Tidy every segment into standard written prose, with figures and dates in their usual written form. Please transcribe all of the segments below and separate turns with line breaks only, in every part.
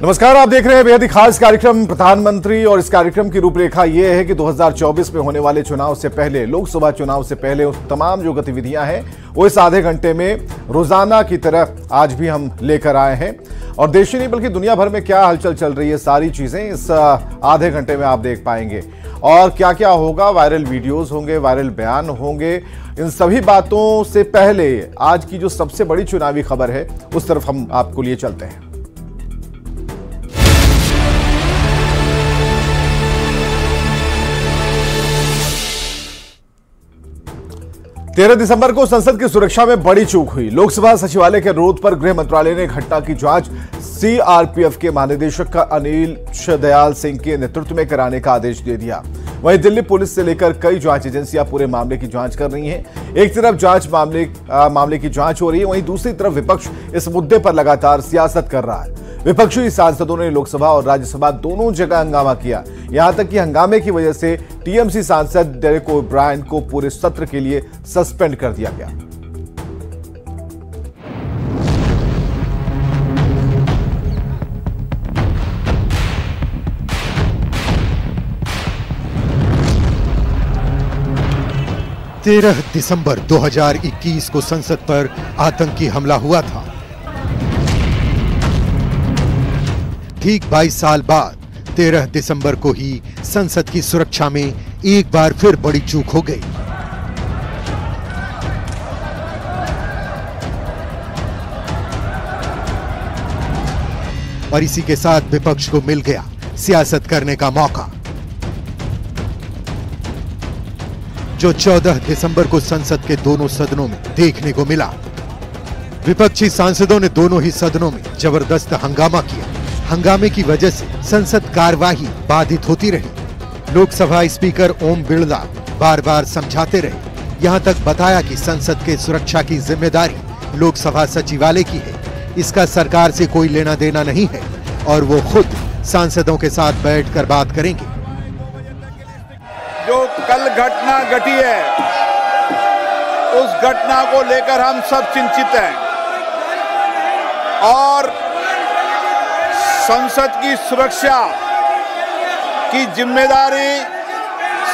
नमस्कार, आप देख रहे हैं बेहद ही खास कार्यक्रम प्रधानमंत्री। और इस कार्यक्रम की रूपरेखा यह है कि 2024 में होने वाले चुनाव से पहले, लोकसभा चुनाव से पहले उस तमाम जो गतिविधियां हैं वो इस आधे घंटे में रोजाना की तरह आज भी हम लेकर आए हैं। और देश ही नहीं बल्कि दुनिया भर में क्या हलचल चल रही है, सारी चीजें इस आधे घंटे में आप देख पाएंगे। और क्या क्या होगा, वायरल वीडियोज होंगे, वायरल बयान होंगे, इन सभी बातों से पहले आज की जो सबसे बड़ी चुनावी खबर है उस तरफ हम आपको लिए चलते हैं। 13 दिसंबर को संसद की सुरक्षा में बड़ी चूक हुई। लोकसभा सचिवालय के अनुरोध पर गृह मंत्रालय ने घटना की जांच सीआरपीएफ के महानिदेशक अनिश दयाल सिंह के नेतृत्व में कराने का आदेश दे दिया। वहीं दिल्ली पुलिस से लेकर कई जांच एजेंसियां पूरे मामले की जांच कर रही हैं। एक तरफ मामले की जांच हो रही है, वहीं दूसरी तरफ विपक्ष इस मुद्दे पर लगातार सियासत कर रहा है। विपक्षी सांसदों ने लोकसभा और राज्यसभा दोनों जगह हंगामा किया। यहां तक कि हंगामे की वजह से टीएमसी सांसद डेरेक ओब्रायन को पूरे सत्र के लिए सस्पेंड कर दिया गया।
दिसंबर 2021 को संसद पर आतंकी हमला हुआ था। ठीक 22 साल बाद 13 दिसंबर को ही संसद की सुरक्षा में एक बार फिर बड़ी चूक हो गई। और इसी के साथ विपक्ष को मिल गया सियासत करने का मौका। जो 14 दिसंबर को संसद के दोनों सदनों में देखने को मिला। विपक्षी सांसदों ने दोनों ही सदनों में जबरदस्त हंगामा किया। हंगामे की वजह से संसद कार्यवाही बाधित होती रही। लोकसभा स्पीकर ओम बिरला बार बार समझाते रहे, यहां तक बताया कि संसद के सुरक्षा की जिम्मेदारी लोकसभा सचिवालय की है, इसका सरकार से कोई लेना देना नहीं है और वो खुद सांसदों के साथ बैठकर बात करेंगे।
जो कल घटना घटी है उस घटना को लेकर हम सब चिंतित हैं और संसद की सुरक्षा की जिम्मेदारी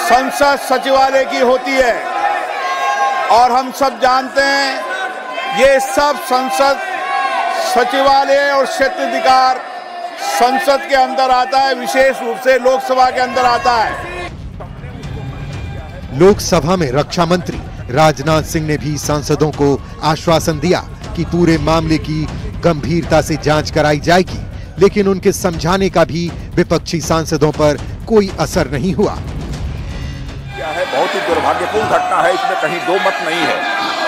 संसद सचिवालय की होती है। और हम सब जानते हैं ये सब संसद सचिवालय और क्षेत्राधिकार संसद के अंदर आता है, विशेष रूप से लोकसभा के अंदर आता है।
लोकसभा में रक्षा मंत्री राजनाथ सिंह ने भी सांसदों को आश्वासन दिया कि पूरे मामले की गंभीरता से जांच कराई जाएगी, लेकिन उनके समझाने का भी विपक्षी सांसदों पर कोई असर नहीं हुआ।
क्या है, बहुत ही दुर्भाग्यपूर्ण घटना है, इसमें कहीं दो मत नहीं है।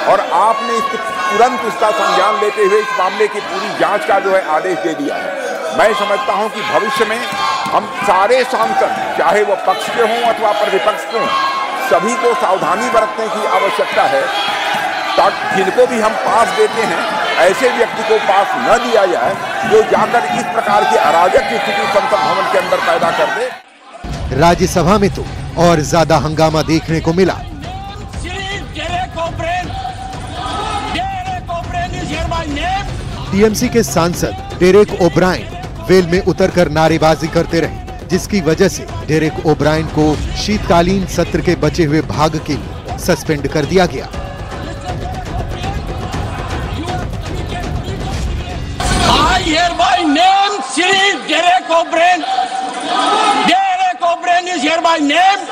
और आपने तुरंत इसका संज्ञान लेते हुए इस मामले की पूरी जांच का जो है आदेश दे दिया है। मैं समझता हूं कि भविष्य में हम सारे सांसद, चाहे वो पक्ष के हों अथवा विपक्ष के हों, सभी को सावधानी बरतने की आवश्यकता है ताकि जिनको भी हम पास देते हैं ऐसे व्यक्ति को पास न दिया जाए जो जाकर इस प्रकार की अराजक की स्थिति संसद भवन के अंदर पैदा कर दे।
राज्यसभा में तो और ज्यादा हंगामा देखने को मिला। टीएमसी के सांसद डेरेक ओब्रायन वेल में उतरकर नारेबाजी करते रहे, जिसकी वजह से डेरेक ओब्रायन को शीतकालीन सत्र के बचे हुए भाग के लिए सस्पेंड कर दिया गया।
I hereby name Shri Derek O'Brien. Derek O'Brien is hereby named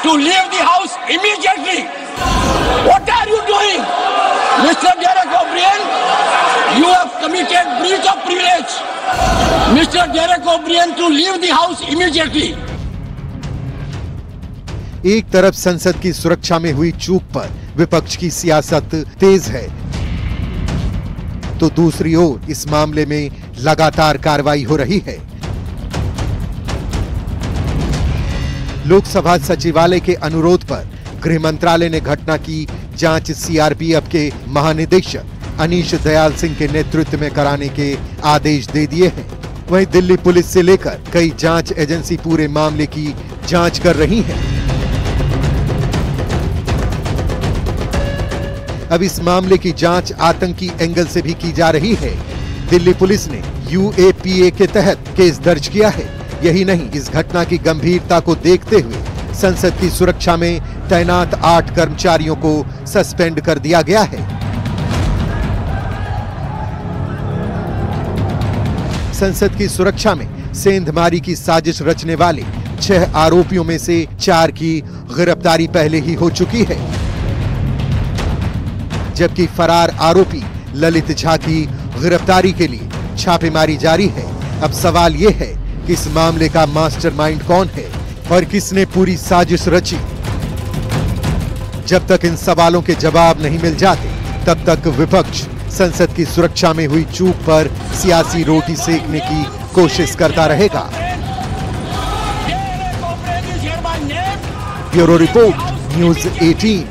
to leave the house immediately. What are you doing, Mr. Derek O'Brien? You have committed breach of privilege. Mr. Derek O'Brien to leave the house immediately.
एक तरफ संसद की सुरक्षा में हुई चूक पर विपक्ष की सियासत तेज है, तो दूसरी ओर इस मामले में लगातार कार्रवाई हो रही है। लोकसभा सचिवालय के अनुरोध पर गृह मंत्रालय ने घटना की जांच सीआरपीएफ के महानिदेशक अनिश दयाल सिंह के नेतृत्व में कराने के आदेश दे दिए हैं। वहीं दिल्ली पुलिस से लेकर कई जांच एजेंसी पूरे मामले की जांच कर रही हैं। अब इस मामले की जांच आतंकी एंगल से भी की जा रही है। दिल्ली पुलिस ने UAPA के तहत केस दर्ज किया है। यही नहीं, इस घटना की गंभीरता को देखते हुए संसद की सुरक्षा में तैनात 8 कर्मचारियों को सस्पेंड कर दिया गया है। संसद की सुरक्षा में सेंधमारी की साजिश रचने वाले 6 आरोपियों में से 4 की गिरफ्तारी पहले ही हो चुकी है, जबकि फरार आरोपी ललित झा की गिरफ्तारी के लिए छापेमारी जारी है। अब सवाल यह है कि इस मामले का मास्टरमाइंड कौन है और किसने पूरी साजिश रची। जब तक इन सवालों के जवाब नहीं मिल जाते, तब तक विपक्ष संसद की सुरक्षा में हुई चूक पर सियासी रोटी सेकने की कोशिश करता रहेगा। Bureau report, news 18।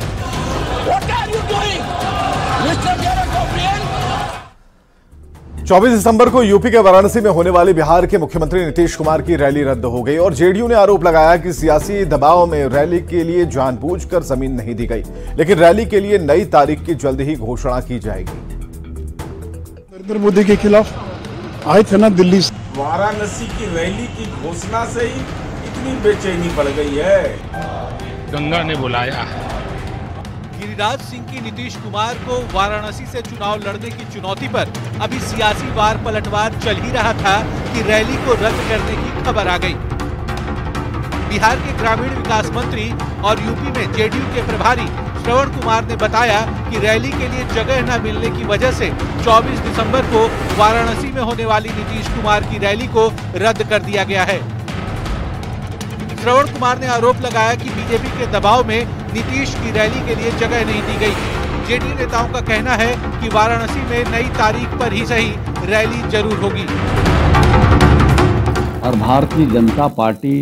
24 दिसंबर को यूपी के वाराणसी में होने वाली बिहार के मुख्यमंत्री नीतीश कुमार की रैली रद्द हो गई और जेडीयू ने आरोप लगाया कि सियासी दबाव में रैली के लिए जानबूझकर जमीन नहीं दी गई, लेकिन रैली के लिए नई तारीख की जल्द ही घोषणा की जाएगी।
नरेंद्र मोदी के खिलाफ आए थे ना दिल्ली से।
वाराणसी की रैली की घोषणा से ही इतनी बेचैनी बढ़ गई है।
गंगा ने बुलाया है।
गिरिराज सिंह की नीतीश कुमार को वाराणसी से चुनाव लड़ने की चुनौती पर अभी सियासी वार पलटवार चल ही रहा था कि रैली को रद्द करने की खबर आ गई। बिहार के ग्रामीण विकास मंत्री और यूपी में जेडीयू के प्रभारी श्रवण कुमार ने बताया कि रैली के लिए जगह न मिलने की वजह से 24 दिसंबर को वाराणसी में होने वाली नीतीश कुमार की रैली को रद्द कर दिया गया है। श्रवण कुमार ने आरोप लगाया कि बीजेपी के दबाव में नीतीश की रैली के लिए जगह नहीं दी गई। जेडीयू नेताओं का कहना है कि वाराणसी में नई तारीख पर ही सही रैली जरूर होगी।
और भारतीय जनता पार्टी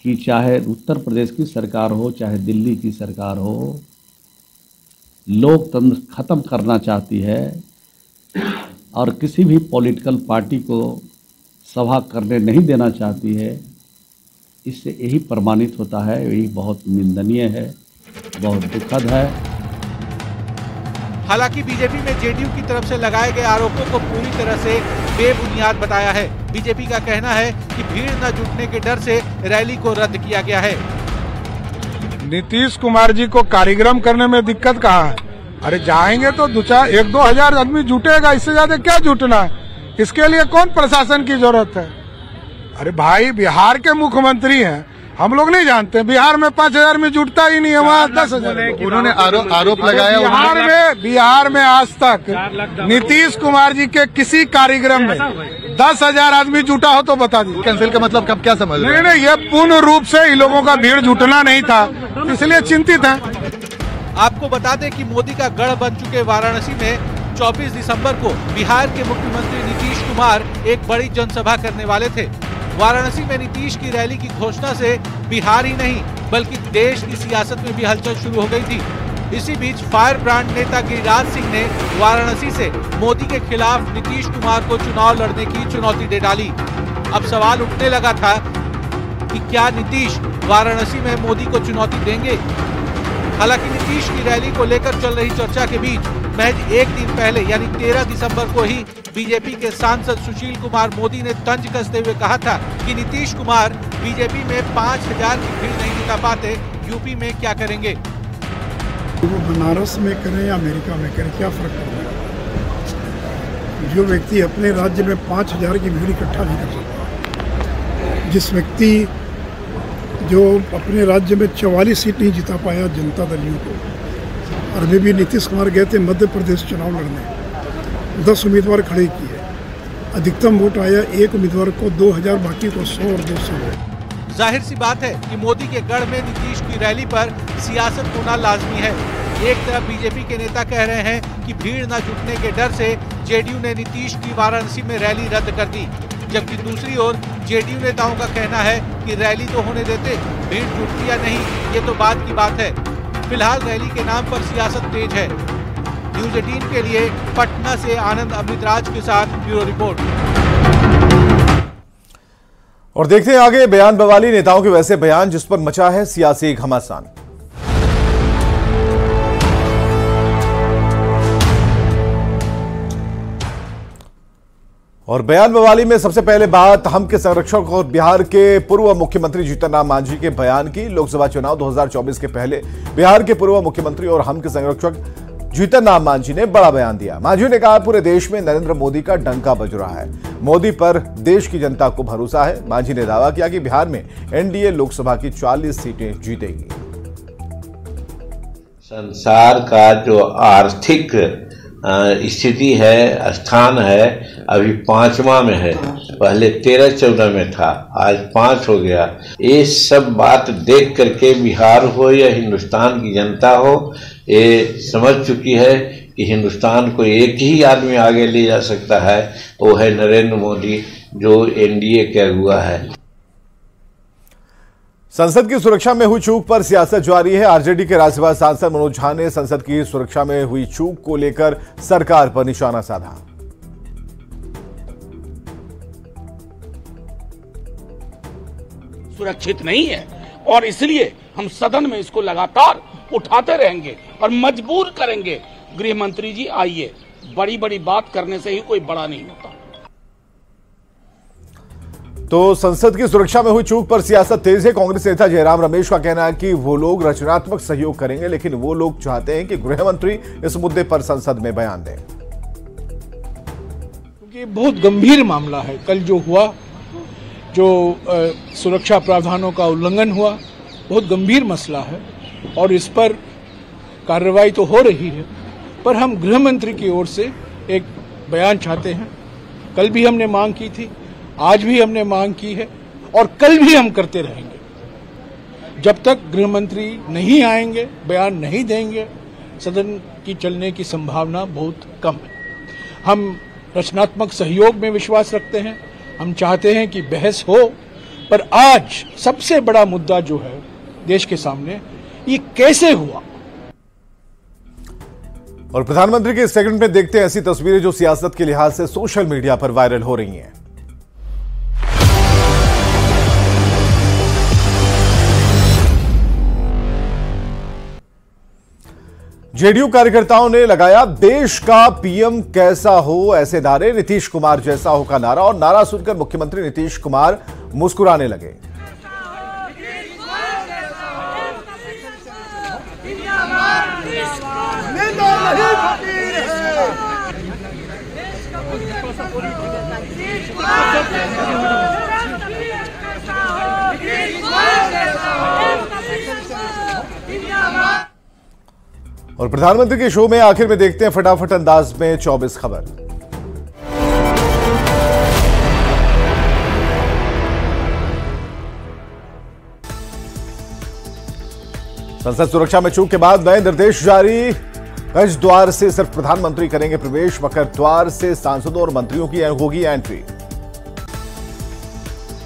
की चाहे उत्तर प्रदेश की सरकार हो चाहे दिल्ली की सरकार हो, लोकतंत्र खत्म करना चाहती है और किसी भी पॉलिटिकल पार्टी को सभा करने नहीं देना चाहती है। इससे यही प्रमाणित होता है, यही बहुत निंदनीय है, बहुत दुखद है।
हालांकि बीजेपी में जेडीयू की तरफ से लगाए गए आरोपों को पूरी तरह से बेबुनियाद बताया है। बीजेपी का कहना है कि भीड़ न जुटने के डर से रैली को रद्द किया गया है।
नीतीश कुमार जी को कार्यक्रम करने में दिक्कत कहाँ है? अरे जाएंगे तो 1-2 हजार आदमी जुटेगा, इससे ज्यादा क्या जुटना है? इसके लिए कौन प्रशासन की जरूरत है? अरे भाई, बिहार के मुख्यमंत्री हैं, हम लोग नहीं जानते बिहार में 5000 में जुटता ही नहीं है, वहाँ 10,000।
उन्होंने आरोप लगाया।
बिहार में आज तक नीतीश कुमार जी के किसी कार्यक्रम में 10,000 आदमी जुटा हो तो बता दीजिए।
कैंसिल का मतलब कब क्या समझ रहे हैं?
नहीं, ये पूर्ण रूप से इन लोगों का भीड़ जुटना नहीं था, इसलिए चिंतित है।
आपको बता दें कि मोदी का गढ़ बन चुके वाराणसी में 24 दिसंबर को बिहार के मुख्यमंत्री नीतीश कुमार एक बड़ी जनसभा करने वाले थे। वाराणसी में नीतीश की रैली की घोषणा से बिहार ही नहीं बल्कि देश की सियासत में भी हलचल शुरू हो गई थी। इसी बीच फायर ब्रांड नेता गिरिराज सिंह ने वाराणसी से मोदी के खिलाफ नीतीश कुमार को चुनाव लड़ने की चुनौती दे डाली। अब सवाल उठने लगा था कि क्या नीतीश वाराणसी में मोदी को चुनौती देंगे। हालांकि नीतीश की रैली को लेकर चल रही चर्चा के बीच महज एक दिन पहले यानी 13 दिसंबर को ही बीजेपी के सांसद सुशील कुमार मोदी ने तंज कसते हुए कहा था कि नीतीश कुमार बीजेपी में 5000 की भीड़ नहीं जुटा पाते, यूपी में क्या करेंगे।
वो बनारस में करें या अमेरिका में करें, क्या फर्क पड़ता है? जो व्यक्ति अपने राज्य में 5000 की भीड़ इकट्ठा नहीं कर सकता, जिस व्यक्ति जो अपने राज्य में 44 सीट नहीं जिता पाया जनता दल यू को, और अभी भी नीतीश कुमार गए थे मध्य प्रदेश चुनाव लड़ने, 10 उम्मीदवार खड़े किए, अधिकतम वोट आया एक उम्मीदवार को 2000, बाकी को 100 और 200।
जाहिर सी बात है कि मोदी के गढ़ में नीतीश की रैली पर सियासत होना लाजमी है। एक तरफ बीजेपी के नेता कह रहे हैं कि भीड़ न जुटने के डर से जेडीयू ने नीतीश की वाराणसी में रैली रद्द कर दी, जबकि दूसरी ओर जेडीयू नेताओं का कहना है कि रैली तो होने देते, भीड़ जुटती या नहीं ये तो बाद की बात है। फिलहाल रैली के नाम पर सियासत तेज है। न्यूज़ 18 के लिए पटना से आनंद अमृतराज के साथ ब्यूरो रिपोर्ट।
और देखते हैं आगे बयान बवाली नेताओं के वैसे बयान जिस पर मचा है सियासी घमासान। और बयान बवाली में सबसे पहले बात हम के संरक्षक और बिहार के पूर्व मुख्यमंत्री जीतन राम मांझी के बयान की। लोकसभा चुनाव 2024 के पहले बिहार के पूर्व मुख्यमंत्री और हम के संरक्षक जीतन राम मांझी ने बड़ा बयान दिया। मांझी ने कहा, पूरे देश में नरेंद्र मोदी का डंका बज रहा है, मोदी पर देश की जनता को भरोसा है। मांझी ने दावा किया कि बिहार में एनडीए लोकसभा की 40 सीटें जीतेगी।
संसार का जो आर्थिक स्थिति है, स्थान है, अभी 5वां में है, पहले 13-14 में था, आज 5 हो गया। ये सब बात देख करके बिहार हो या हिंदुस्तान की जनता हो, ये समझ चुकी है कि हिंदुस्तान को एक ही आदमी आगे ले जा सकता है, वो है नरेंद्र मोदी, जो एनडीए का अगुवा है।
संसद की सुरक्षा में हुई चूक पर सियासत जारी है। आरजेडी के राज्यसभा सांसद मनोज झा ने संसद की सुरक्षा में हुई चूक को लेकर सरकार पर निशाना साधा।
सुरक्षित नहीं है और इसलिए हम सदन में इसको लगातार उठाते रहेंगे और मजबूर करेंगे। गृह मंत्री जी आइए, बड़ी बड़ी बात करने से ही कोई बड़ा नहीं होता।
तो संसद की सुरक्षा में हुई चूक पर सियासत तेज है। कांग्रेस नेता जयराम रमेश का कहना है कि वो लोग रचनात्मक सहयोग करेंगे, लेकिन वो लोग चाहते हैं कि गृह मंत्री इस मुद्दे पर संसद में बयान दें।
क्योंकि बहुत गंभीर मामला है। कल जो हुआ, जो सुरक्षा प्रावधानों का उल्लंघन हुआ, बहुत गंभीर मसला है और इस पर कार्रवाई तो हो रही है, पर हम गृह मंत्री की ओर से एक बयान चाहते हैं। कल भी हमने मांग की थी, आज भी हमने मांग की है और कल भी हम करते रहेंगे। जब तक गृह मंत्री नहीं आएंगे, बयान नहीं देंगे, सदन की चलने की संभावना बहुत कम है। हम रचनात्मक सहयोग में विश्वास रखते हैं। हम चाहते हैं कि बहस हो, पर आज सबसे बड़ा मुद्दा जो है देश के सामने, ये कैसे हुआ।
और प्रधानमंत्री के सेगमेंट में देखते हैं ऐसी तस्वीरें जो सियासत के लिहाज से सोशल मीडिया पर वायरल हो रही हैं। जेडीयू कार्यकर्ताओं ने लगाया देश का पीएम कैसा हो ऐसे नारे, नीतीश कुमार जैसा हो का नारा, और नारा सुनकर मुख्यमंत्री नीतीश कुमार मुस्कुराने लगे। और प्रधानमंत्री के शो में आखिर में देखते हैं फटाफट अंदाज में 24 खबर। संसद सुरक्षा में चूक के बाद नए निर्देश जारी। कच द्वार से सिर्फ प्रधानमंत्री करेंगे प्रवेश, मकर द्वार से सांसदों और मंत्रियों की होगी एंट्री।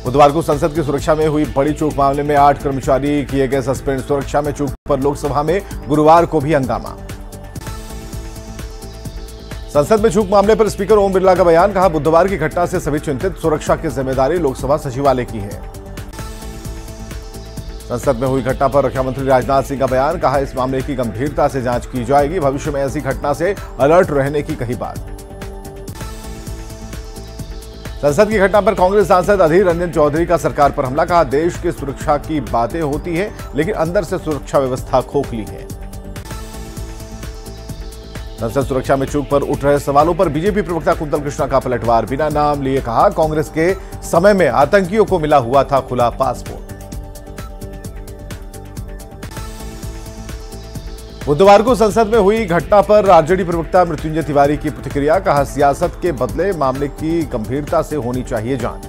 बुधवार को संसद की सुरक्षा में हुई बड़ी चूक मामले में 8 कर्मचारी किए गए सस्पेंड। सुरक्षा में चूक पर लोकसभा में गुरुवार को भी हंगामा। संसद में चूक मामले पर स्पीकर ओम बिरला का बयान, कहा बुधवार की घटना से सभी चिंतित, सुरक्षा की जिम्मेदारी लोकसभा सचिवालय की है। संसद में हुई घटना पर रक्षा मंत्री राजनाथ सिंह का बयान, कहा इस मामले की गंभीरता से जांच की जाएगी, भविष्य में ऐसी घटना से अलर्ट रहने की कही बात। संसद की घटना पर कांग्रेस सांसद अधीर रंजन चौधरी का सरकार पर हमला, कहा देश की सुरक्षा की बातें होती हैं, लेकिन अंदर से सुरक्षा व्यवस्था खोखली है। संसद सुरक्षा में चूक पर उठ रहे सवालों पर बीजेपी प्रवक्ता कुंतल कृष्णा का पलटवार, बिना नाम लिए कहा कांग्रेस के समय में आतंकियों को मिला हुआ था खुला पासपोर्ट। बुधवार को संसद में हुई घटना पर आरजेडी प्रवक्ता मृत्युंजय तिवारी की प्रतिक्रिया, कहा सियासत के बदले मामले की गंभीरता से होनी चाहिए जांच।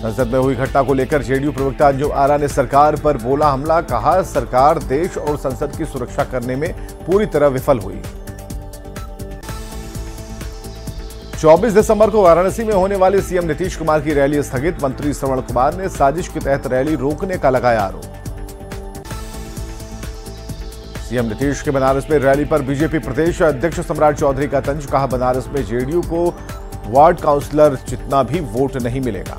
संसद में हुई घटना को लेकर जेडीयू प्रवक्ता अंजुम आरा ने सरकार पर बोला हमला, कहा सरकार देश और संसद की सुरक्षा करने में पूरी तरह विफल हुई। 24 दिसंबर को वाराणसी में होने वाली सीएम नीतीश कुमार की रैली स्थगित, मंत्री श्रवण कुमार ने साजिश के तहत रैली रोकने का लगाया आरोप। सीएम नीतीश के बनारस में रैली पर बीजेपी प्रदेश अध्यक्ष सम्राट चौधरी का तंज, कहा बनारस में जेडीयू को वार्ड काउंसलर जितना भी वोट नहीं मिलेगा।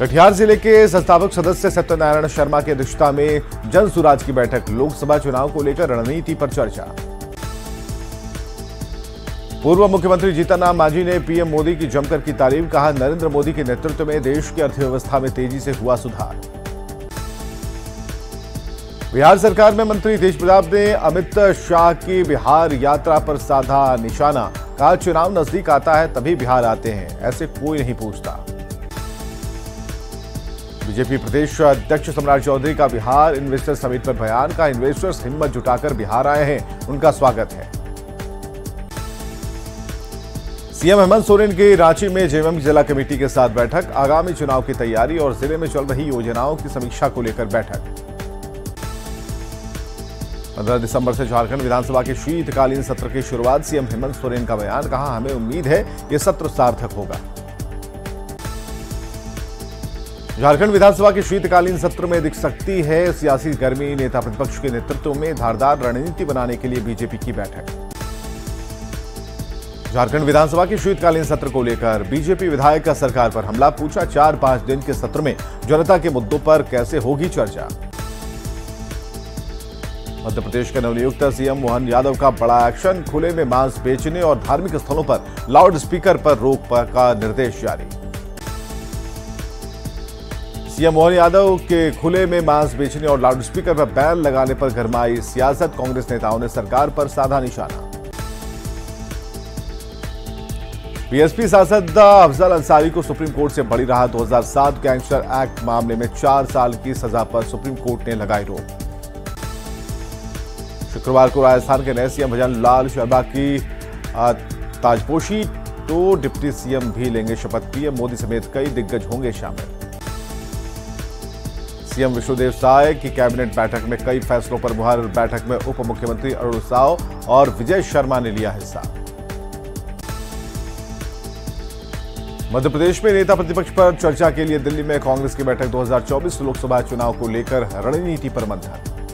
कटिहार जिले के संस्थापक सदस्य सत्यनारायण शर्मा की अध्यक्षता में जन सुराज की बैठक, लोकसभा चुनाव को लेकर रणनीति पर चर्चा। पूर्व मुख्यमंत्री जीतन राम मांझी ने पीएम मोदी की जमकर की तारीफ, कहा नरेंद्र मोदी के नेतृत्व में देश की अर्थव्यवस्था में तेजी से हुआ सुधार। बिहार सरकार में मंत्री तेज प्रताप ने अमित शाह की बिहार यात्रा पर साधा निशाना, कहा चुनाव नजदीक आता है तभी बिहार आते हैं, ऐसे कोई नहीं पूछता। बीजेपी प्रदेश अध्यक्ष सम्राट चौधरी का बिहार इन्वेस्टर समिट पर बयान, का इन्वेस्टर्स हिम्मत जुटाकर बिहार आए हैं, उनका स्वागत है। सीएम हेमंत सोरेन की रांची में जेएमएम जिला कमेटी के साथ बैठक, आगामी चुनाव की तैयारी और जिले में चल रही योजनाओं की समीक्षा को लेकर बैठक। 15 दिसंबर से झारखंड विधानसभा के शीतकालीन सत्र की शुरुआत, सीएम हेमंत सोरेन का बयान, कहा हमें उम्मीद है ये सत्र सार्थक होगा। झारखंड विधानसभा के शीतकालीन सत्र में दिख सकती है सियासी गर्मी, नेता प्रतिपक्ष के नेतृत्व में धारदार रणनीति बनाने के लिए बीजेपी की बैठक। झारखंड विधानसभा के शीतकालीन सत्र को लेकर बीजेपी विधायक का सरकार पर हमला, पूछा 4-5 दिन के सत्र में जनता के मुद्दों पर कैसे होगी चर्चा। मध्य प्रदेश के नवनियुक्त सीएम मोहन यादव का बड़ा एक्शन, खुले में मांस बेचने और धार्मिक स्थलों पर लाउड स्पीकर पर रोक का निर्देश जारी। सीएम मोहन यादव के खुले में मांस बेचने और लाउड स्पीकर पर बैन लगाने पर गरमाई सियासत, कांग्रेस नेताओं ने सरकार पर साधा निशाना। बीएसपी सांसद अफजल अंसारी को सुप्रीम कोर्ट से बड़ी राहत, 2007 गैंगस्टर एक्ट मामले में 4 साल की सजा पर सुप्रीम कोर्ट ने लगाई रोक। शुक्रवार को राजस्थान के नए सीएम भजन लाल शर्मा की ताजपोशी, तो डिप्टी सीएम भी लेंगे शपथ, पीएम मोदी समेत कई दिग्गज होंगे शामिल। सीएम विष्णुदेव साय की कैबिनेट बैठक में कई फैसलों पर मुहर, बैठक में उप मुख्यमंत्री अरुण साव और विजय शर्मा ने लिया हिस्सा। मध्य प्रदेश में नेता प्रतिपक्ष पर चर्चा के लिए दिल्ली में कांग्रेस की बैठक, 2024 लोकसभा चुनाव को लेकर रणनीति पर मंथन।